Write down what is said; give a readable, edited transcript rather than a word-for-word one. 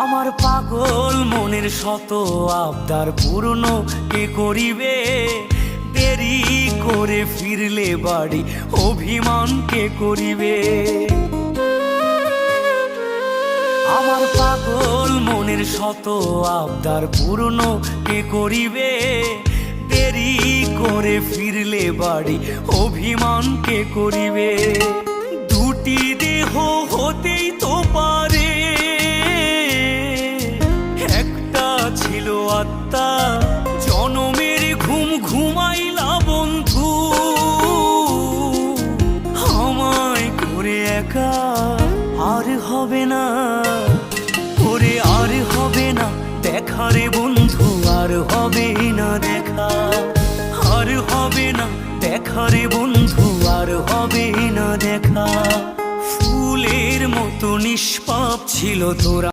আমার পাগল মনের শত আবদার পূর্ণ কে করিবে? দেরি করে ফিরলে বাড়ি অভিমান কে করিবে? আমার পাগল মনের শত আবদার পূর্ণ কে করিবে? দেরি করে ফিরলে বাড়ি অভিমান কে করিবে? দুটি দেহ হতেই তো পারে, একটা ছিল আত্মা। জনমের ঘুম ঘুমাইলা বন্ধু, আমায় করে একা। আর হবে না ওরে, আর হবে না দেখা রে বন্ধু, আর হবে না দেখা। আর হবে না দেখা রে বন্ধু, আর হবে না দেখা। ফুলের মতো নিষ্পাপ ছিল তোরা।